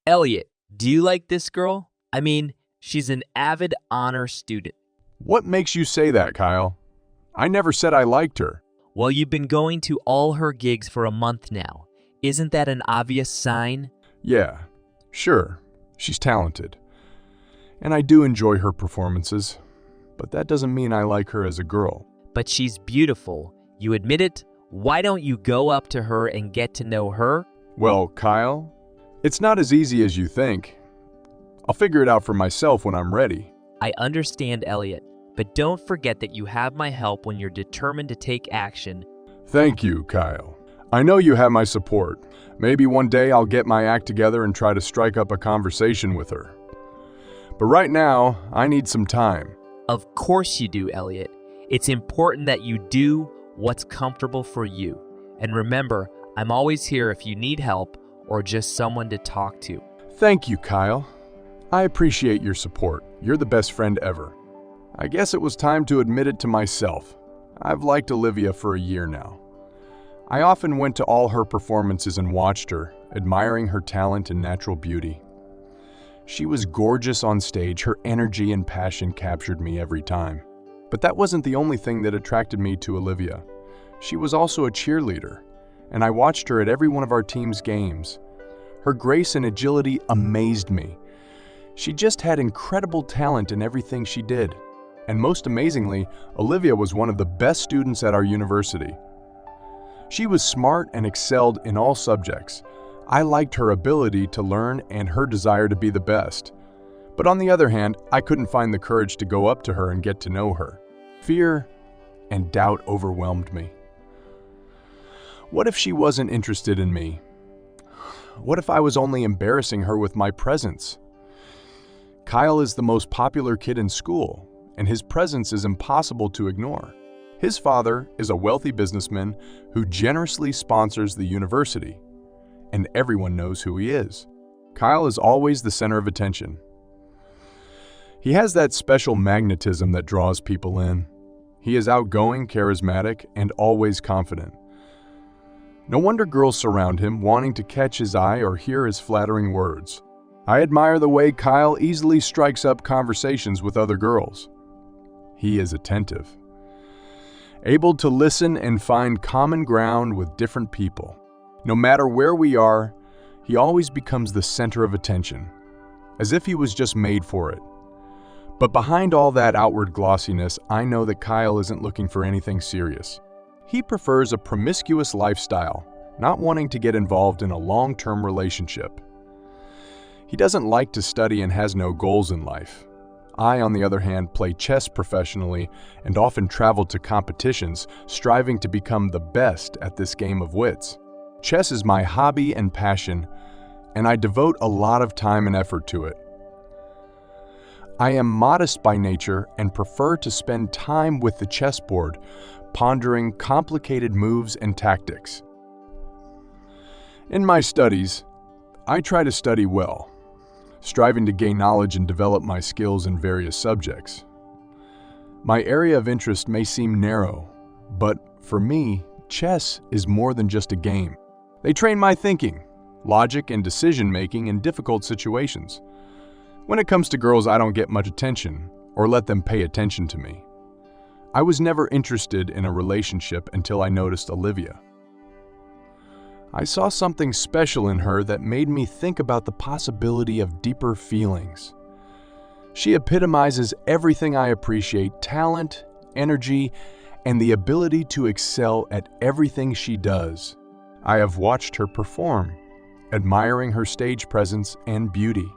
Elliot, do you like this girl? I mean, she's an avid honor student. What makes you say that, Kyle? I never said I liked her. Well, you've been going to all her gigs for a month now. Isn't that an obvious sign? Yeah, sure, she's talented. And I do enjoy her performances, but that doesn't mean I like her as a girl. But she's beautiful. You admit it? Why don't you go up to her and get to know her? Well, Kyle, it's not as easy as you think. I'll figure it out for myself when I'm ready. I understand, Elliot, but don't forget that you have my help when you're determined to take action. Thank you, Kyle. I know you have my support. Maybe one day I'll get my act together and try to strike up a conversation with her. But right now, I need some time. Of course you do, Elliot. It's important that you do what's comfortable for you. And remember, I'm always here if you need help or just someone to talk to. Thank you, Kyle. I appreciate your support. You're the best friend ever. I guess it was time to admit it to myself. I've liked Olivia for a year now. I often went to all her performances and watched her, admiring her talent and natural beauty. She was gorgeous on stage. Her energy and passion captured me every time. But that wasn't the only thing that attracted me to Olivia. She was also a cheerleader, and I watched her at every one of our team's games. Her grace and agility amazed me. She just had incredible talent in everything she did. And most amazingly, Olivia was one of the best students at our university. She was smart and excelled in all subjects. I liked her ability to learn and her desire to be the best. But on the other hand, I couldn't find the courage to go up to her and get to know her. Fear and doubt overwhelmed me. What if she wasn't interested in me? What if I was only embarrassing her with my presence? Kyle is the most popular kid in school, and his presence is impossible to ignore. His father is a wealthy businessman who generously sponsors the university, and everyone knows who he is. Kyle is always the center of attention. He has that special magnetism that draws people in. He is outgoing, charismatic, and always confident. No wonder girls surround him, wanting to catch his eye or hear his flattering words. I admire the way Kyle easily strikes up conversations with other girls. He is attentive, able to listen and find common ground with different people. No matter where we are, he always becomes the center of attention, as if he was just made for it. But behind all that outward glossiness, I know that Kyle isn't looking for anything serious. He prefers a promiscuous lifestyle, not wanting to get involved in a long-term relationship. He doesn't like to study and has no goals in life. I, on the other hand, play chess professionally and often travel to competitions, striving to become the best at this game of wits. Chess is my hobby and passion, and I devote a lot of time and effort to it. I am modest by nature and prefer to spend time with the chessboard, pondering complicated moves and tactics. In my studies, I try to study well, striving to gain knowledge and develop my skills in various subjects. My area of interest may seem narrow, but for me, chess is more than just a game. They train my thinking, logic, and decision-making in difficult situations. When it comes to girls, I don't get much attention or let them pay attention to me. I was never interested in a relationship until I noticed Olivia. I saw something special in her that made me think about the possibility of deeper feelings. She epitomizes everything I appreciate: talent, energy, and the ability to excel at everything she does. I have watched her perform, admiring her stage presence and beauty.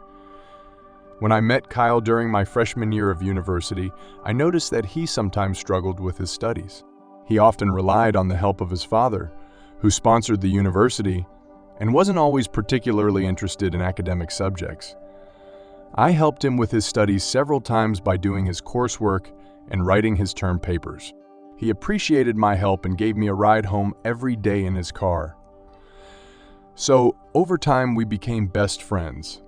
When I met Kyle during my freshman year of university, I noticed that he sometimes struggled with his studies. He often relied on the help of his father, who sponsored the university and wasn't always particularly interested in academic subjects. I helped him with his studies several times by doing his coursework and writing his term papers. He appreciated my help and gave me a ride home every day in his car. So, over time, we became best friends.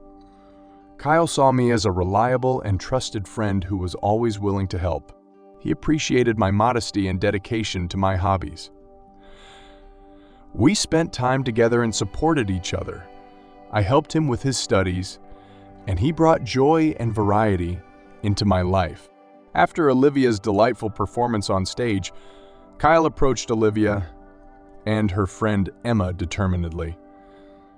Kyle saw me as a reliable and trusted friend who was always willing to help. He appreciated my modesty and dedication to my hobbies. We spent time together and supported each other, I helped him with his studies, and he brought joy and variety into my life. After Olivia's delightful performance on stage, Kyle approached Olivia and her friend Emma determinedly.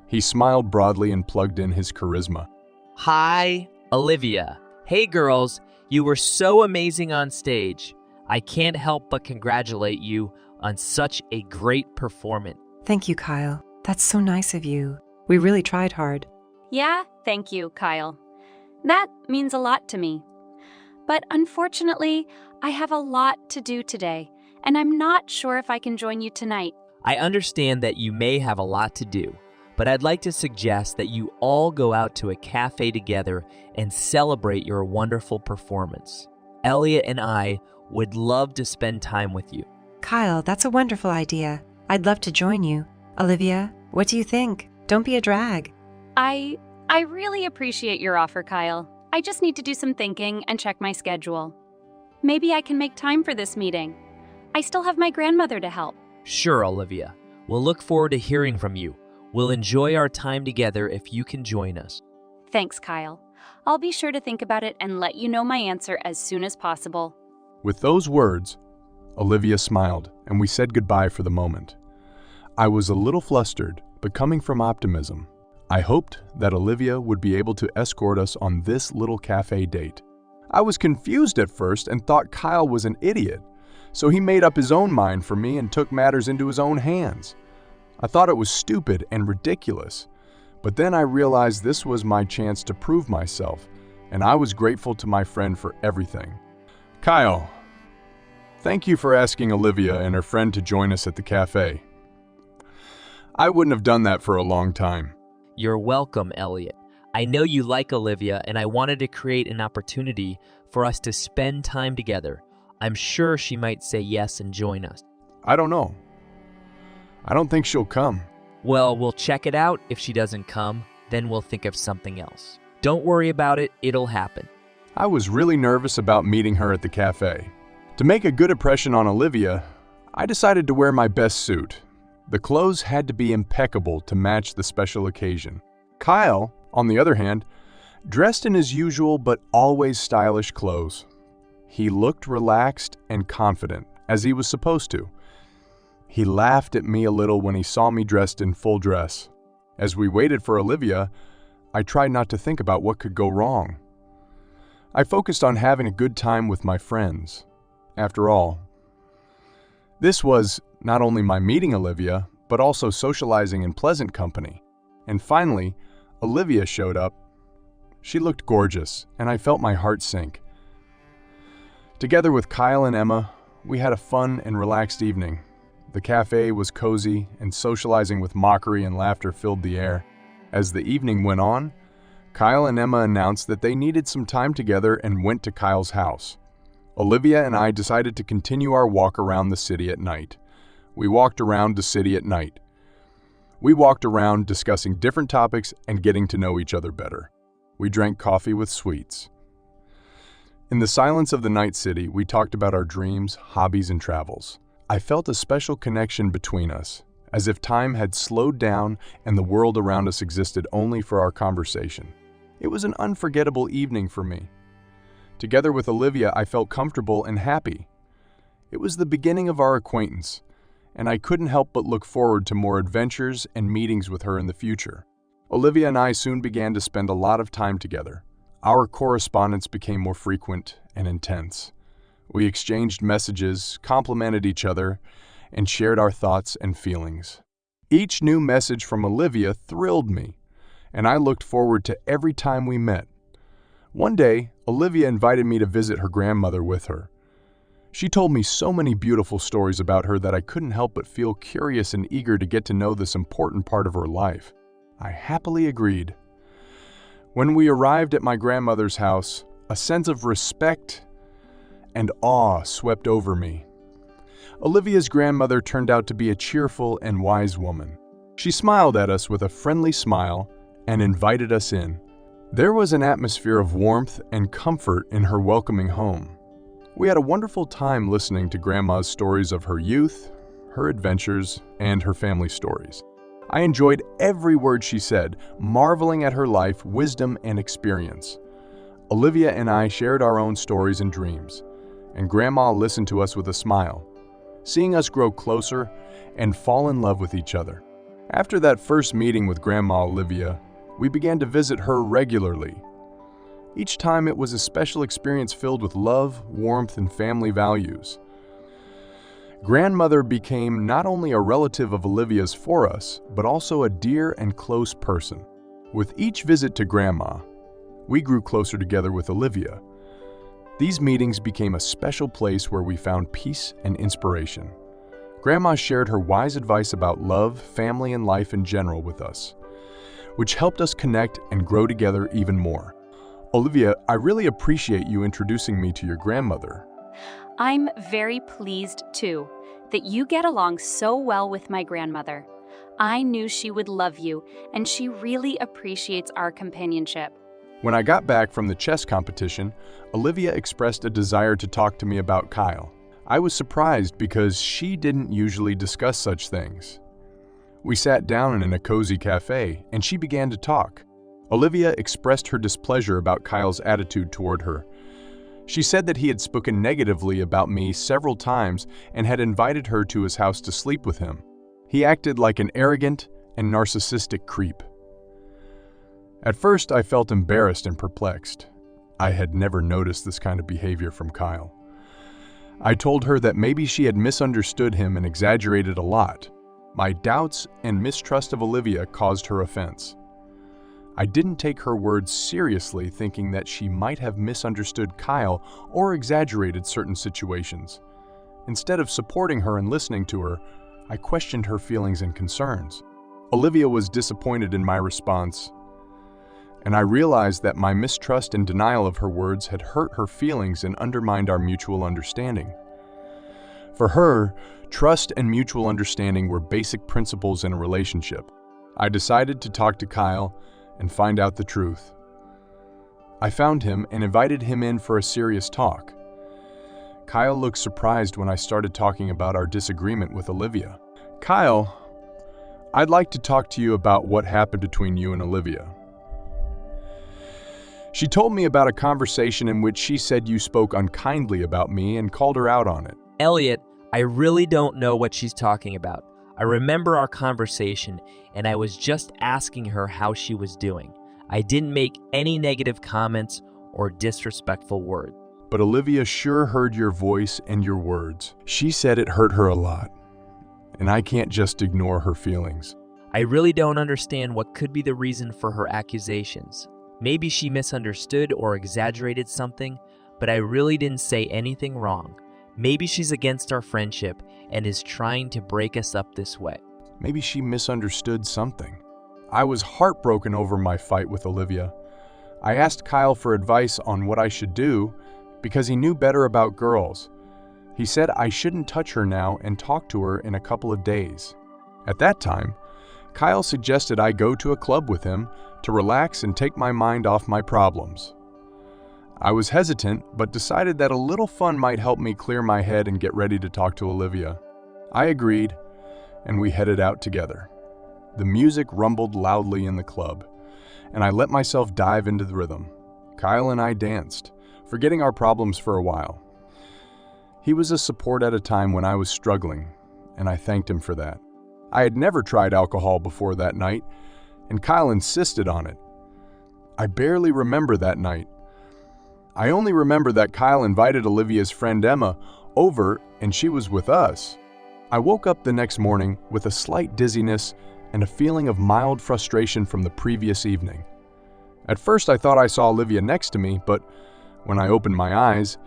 He smiled broadly and plugged in his charisma. Hi, Olivia. Hey girls, you were so amazing on stage. I can't help but congratulate you on such a great performance. Thank you, Kyle. That's so nice of you. We really tried hard. Yeah, thank you, Kyle. That means a lot to me. But unfortunately, I have a lot to do today, and I'm not sure if I can join you tonight. I understand that you may have a lot to do, but I'd like to suggest that you all go out to a cafe together and celebrate your wonderful performance. Elliot and I would love to spend time with you. Kyle, that's a wonderful idea. I'd love to join you. Olivia, what do you think? Don't be a drag. I really appreciate your offer, Kyle. I just need to do some thinking and check my schedule. Maybe I can make time for this meeting. I still have my grandmother to help. Sure, Olivia. We'll look forward to hearing from you. We'll enjoy our time together if you can join us. Thanks, Kyle. I'll be sure to think about it and let you know my answer as soon as possible. With those words, Olivia smiled, and we said goodbye for the moment. I was a little flustered, but coming from optimism, I hoped that Olivia would be able to escort us on this little cafe date. I was confused at first and thought Kyle was an idiot, so he made up his own mind for me and took matters into his own hands. I thought it was stupid and ridiculous, but then I realized this was my chance to prove myself, and I was grateful to my friend for everything. Kyle, thank you for asking Olivia and her friend to join us at the cafe. I wouldn't have done that for a long time. You're welcome, Elliot. I know you like Olivia, and I wanted to create an opportunity for us to spend time together. I'm sure she might say yes and join us. I don't know. I don't think she'll come. Well, we'll check it out. If she doesn't come, then we'll think of something else. Don't worry about it, it'll happen. I was really nervous about meeting her at the cafe. To make a good impression on Olivia, I decided to wear my best suit. The clothes had to be impeccable to match the special occasion. Kyle, on the other hand, dressed in his usual but always stylish clothes. He looked relaxed and confident, as he was supposed to. He laughed at me a little when he saw me dressed in full dress. As we waited for Olivia, I tried not to think about what could go wrong. I focused on having a good time with my friends. After all, this was not only my meeting Olivia, but also socializing in pleasant company. And finally, Olivia showed up. She looked gorgeous, and I felt my heart sink. Together with Kyle and Emma, we had a fun and relaxed evening. The cafe was cozy, and socializing with mockery and laughter filled the air. As the evening went on, Kyle and Emma announced that they needed some time together and went to Kyle's house. Olivia and I decided to continue our walk around the city at night. We walked around the city at night. We walked around discussing different topics and getting to know each other better. We drank coffee with sweets. In the silence of the night city, we talked about our dreams, hobbies, and travels. I felt a special connection between us, as if time had slowed down and the world around us existed only for our conversation. It was an unforgettable evening for me. Together with Olivia, I felt comfortable and happy. It was the beginning of our acquaintance, and I couldn't help but look forward to more adventures and meetings with her in the future. Olivia and I soon began to spend a lot of time together. Our correspondence became more frequent and intense. We exchanged messages, complimented each other, and shared our thoughts and feelings. Each new message from Olivia thrilled me, and I looked forward to every time we met. One day, Olivia invited me to visit her grandmother with her. She told me so many beautiful stories about her that I couldn't help but feel curious and eager to get to know this important part of her life. I happily agreed. When we arrived at my grandmother's house, a sense of respect and awe swept over me. Olivia's grandmother turned out to be a cheerful and wise woman. She smiled at us with a friendly smile and invited us in. There was an atmosphere of warmth and comfort in her welcoming home. We had a wonderful time listening to Grandma's stories of her youth, her adventures, and her family stories. I enjoyed every word she said, marveling at her life, wisdom, and experience. Olivia and I shared our own stories and dreams, and Grandma listened to us with a smile, seeing us grow closer and fall in love with each other. After that first meeting with Grandma Olivia, we began to visit her regularly. Each time it was a special experience filled with love, warmth, and family values. Grandmother became not only a relative of Olivia's for us, but also a dear and close person. With each visit to Grandma, we grew closer together with Olivia. These meetings became a special place where we found peace and inspiration. Grandma shared her wise advice about love, family, and life in general with us, which helped us connect and grow together even more. Olivia, I really appreciate you introducing me to your grandmother. I'm very pleased, too, that you get along so well with my grandmother. I knew she would love you, and she really appreciates our companionship. When I got back from the chess competition, Olivia expressed a desire to talk to me about Kyle. I was surprised because she didn't usually discuss such things. We sat down in a cozy cafe, and she began to talk. Olivia expressed her displeasure about Kyle's attitude toward her. She said that he had spoken negatively about me several times and had invited her to his house to sleep with him. He acted like an arrogant and narcissistic creep. At first, I felt embarrassed and perplexed. I had never noticed this kind of behavior from Kyle. I told her that maybe she had misunderstood him and exaggerated a lot. My doubts and mistrust of Olivia caused her offense. I didn't take her words seriously, thinking that she might have misunderstood Kyle or exaggerated certain situations. Instead of supporting her and listening to her, I questioned her feelings and concerns. Olivia was disappointed in my response, and I realized that my mistrust and denial of her words had hurt her feelings and undermined our mutual understanding. For her, trust and mutual understanding were basic principles in a relationship. I decided to talk to Kyle and find out the truth. I found him and invited him in for a serious talk. Kyle looked surprised when I started talking about our disagreement with Olivia. Kyle, I'd like to talk to you about what happened between you and Olivia. She told me about a conversation in which she said you spoke unkindly about me and called her out on it. Elliot, I really don't know what she's talking about. I remember our conversation, and I was just asking her how she was doing. I didn't make any negative comments or disrespectful words. But Olivia sure heard your voice and your words. She said it hurt her a lot, and I can't just ignore her feelings. I really don't understand what could be the reason for her accusations. Maybe she misunderstood or exaggerated something, but I really didn't say anything wrong. Maybe she's against our friendship and is trying to break us up this way. Maybe she misunderstood something. I was heartbroken over my fight with Olivia. I asked Kyle for advice on what I should do because he knew better about girls. He said I shouldn't touch her now and talk to her in a couple of days. At that time, Kyle suggested I go to a club with him to relax and take my mind off my problems. I was hesitant, but decided that a little fun might help me clear my head and get ready to talk to Olivia. I agreed, and we headed out together. The music rumbled loudly in the club, and I let myself dive into the rhythm. Kyle and I danced, forgetting our problems for a while. He was a support at a time when I was struggling, and I thanked him for that. I had never tried alcohol before that night, and Kyle insisted on it. I barely remember that night. I only remember that Kyle invited Olivia's friend Emma over, and she was with us. I woke up the next morning with a slight dizziness and a feeling of mild frustration from the previous evening. At first I thought I saw Olivia next to me, but when I opened my eyes,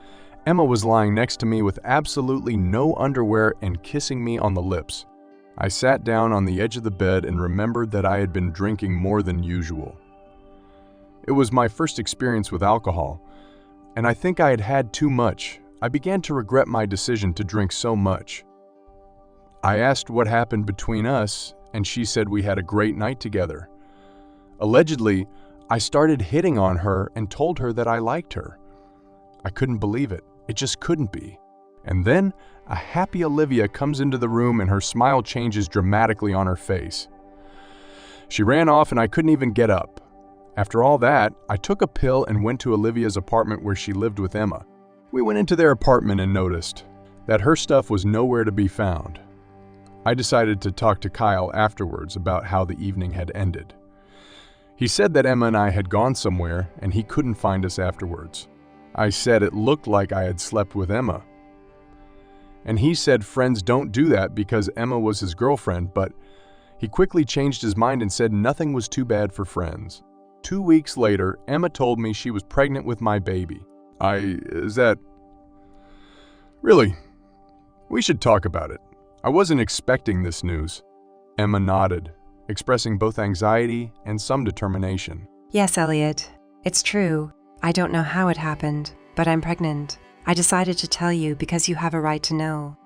Emma was lying next to me with absolutely no underwear and kissing me on the lips. I sat down on the edge of the bed and remembered that I had been drinking more than usual. It was my first experience with alcohol, and I think I had had too much. I began to regret my decision to drink so much. I asked what happened between us, and she said we had a great night together. Allegedly, I started hitting on her and told her that I liked her. I couldn't believe it. It just couldn't be. And then, a happy Olivia comes into the room and her smile changes dramatically on her face. She ran off and I couldn't even get up. After all that, I took a pill and went to Olivia's apartment where she lived with Emma. We went into their apartment and noticed that her stuff was nowhere to be found. I decided to talk to Kyle afterwards about how the evening had ended. He said that Emma and I had gone somewhere and he couldn't find us afterwards. I said it looked like I had slept with Emma. And he said friends don't do that because Emma was his girlfriend, but he quickly changed his mind and said nothing was too bad for friends. 2 weeks later, Emma told me she was pregnant with my baby. Really? We should talk about it. I wasn't expecting this news. Emma nodded, expressing both anxiety and some determination. Yes, Elliot. It's true. I don't know how it happened, but I'm pregnant. I decided to tell you because you have a right to know.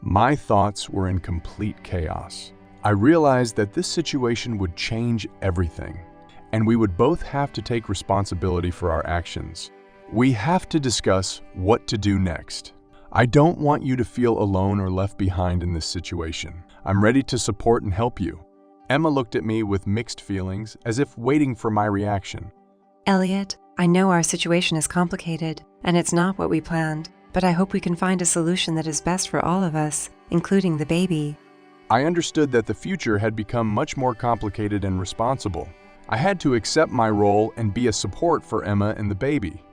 My thoughts were in complete chaos. I realized that this situation would change everything, and we would both have to take responsibility for our actions. We have to discuss what to do next. I don't want you to feel alone or left behind in this situation. I'm ready to support and help you. Emma looked at me with mixed feelings, as if waiting for my reaction. Elliot, I know our situation is complicated, and it's not what we planned, but I hope we can find a solution that is best for all of us, including the baby. I understood that the future had become much more complicated and responsible. I had to accept my role and be a support for Emma and the baby.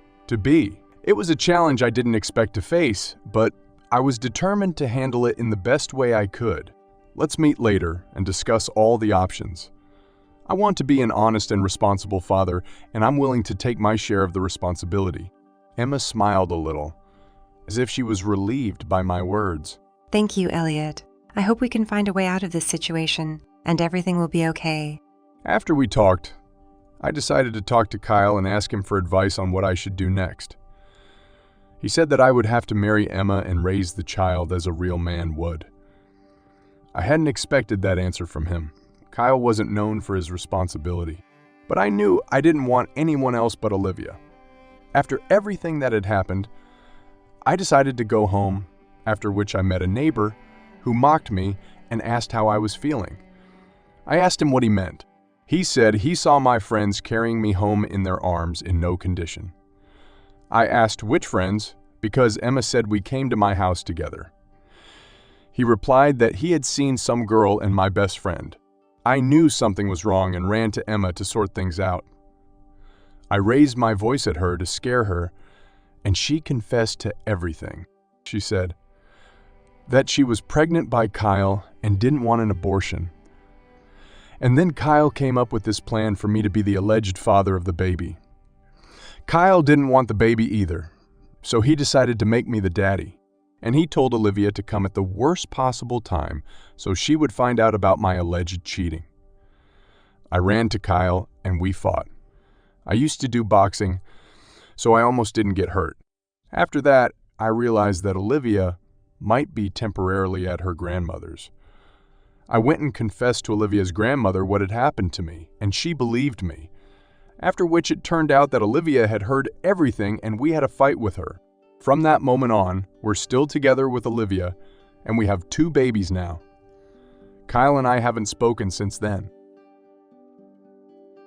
It was a challenge I didn't expect to face, but I was determined to handle it in the best way I could. Let's meet later and discuss all the options. I want to be an honest and responsible father, and I'm willing to take my share of the responsibility. Emma smiled a little, as if she was relieved by my words. Thank you, Elliot. I hope we can find a way out of this situation, and everything will be okay. After we talked, I decided to talk to Kyle and ask him for advice on what I should do next. He said that I would have to marry Emma and raise the child as a real man would. I hadn't expected that answer from him. Kyle wasn't known for his responsibility, but I knew I didn't want anyone else but Olivia. After everything that had happened, I decided to go home, after which I met a neighbor who mocked me and asked how I was feeling. I asked him what he meant. He said he saw my friends carrying me home in their arms in no condition. I asked which friends, because Emma said we came to my house together. He replied that he had seen some girl and my best friend. I knew something was wrong and ran to Emma to sort things out. I raised my voice at her to scare her, and she confessed to everything. She said that she was pregnant by Kyle and didn't want an abortion. And then Kyle came up with this plan for me to be the alleged father of the baby. Kyle didn't want the baby either, so he decided to make me the daddy. And he told Olivia to come at the worst possible time so she would find out about my alleged cheating. I ran to Kyle and we fought. I used to do boxing, so I almost didn't get hurt. After that, I realized that Olivia might be temporarily at her grandmother's. I went and confessed to Olivia's grandmother what had happened to me, and she believed me. After which it turned out that Olivia had heard everything and we had a fight with her. From that moment on, we're still together with Olivia, and we have 2 babies now. Kyle and I haven't spoken since then.